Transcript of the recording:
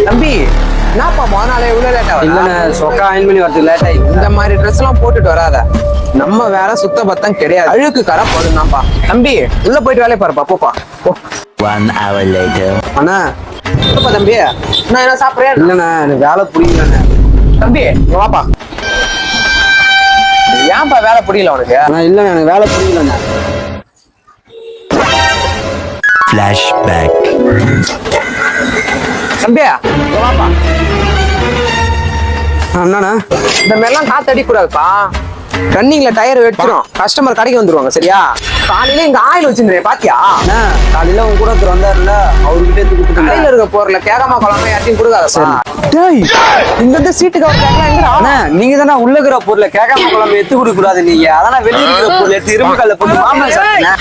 தம்பி என்னப்பா முதல்ல இவ்வளவு லேட்டா இல்லண்ணே சொக்கா அயன் பண்ணி வரதுக்கு லேட் ஆயிடுச்சு. இந்த மாதிரி ட்ரெஸ் எல்லாம் போட்டுட்டு வராத. நம்ம வேலை சுத்த பத்தம் கிடையாது, அழுக்கு கரை போதும்தான்ப்பா. தம்பி உள்ள போயிட்டு வேலையை பாருப்பா, போப்பா போ. 1 hour later. அண்ணா போப்பா தம்பி, நான் என்ன சாப்பிடுறேன். இல்லண்ணே எனக்கு வேலை புரியலண்ணே. தம்பி இங்க வாப்பா. ஏன்பா வேலை புரியல உனக்கு? அண்ணா இல்லண்ணே எனக்கு வேலை புரியலண்ணே. Flashback. தம்பி இங்க வாப்பா. அண்ணா இந்த மாதிரிலாம் காத்து அடிக்க கூடாதுப்பா. ரன்னிங்ல டயர் வெடிச்சிடும், கஸ்டமர் கடைக்கு வந்துருவாங்க. சரியா? காலையில இங்க ஆயில் வச்சிருந்தேன் பாத்தியா? அண்ணா காலையில உங்க கூட ஒருத்தர் வந்தாருல்ல, அவர்கிட்ட எடுத்து கொடுத்துட்டேன். கடையில இருக்க போறல கேகமா குழம்பு யார்ட்டையும் கொடுக்காதப்பா. டேய் இங்க இருந்து சீட்டு கவர் கேட்கலாம் எங்கடா? அண்ணா நீங்க தானே உள்ள இருக்கிற பொருளை கேட்காம குழம்பு எடுத்து கொடுக்க கூடாது. நீங்க அதான் வெளியே இருக்கிற பொருள் எடுத்து இரும்பு கல்ல போட்டு மாமா சாப்பிட்டேன்.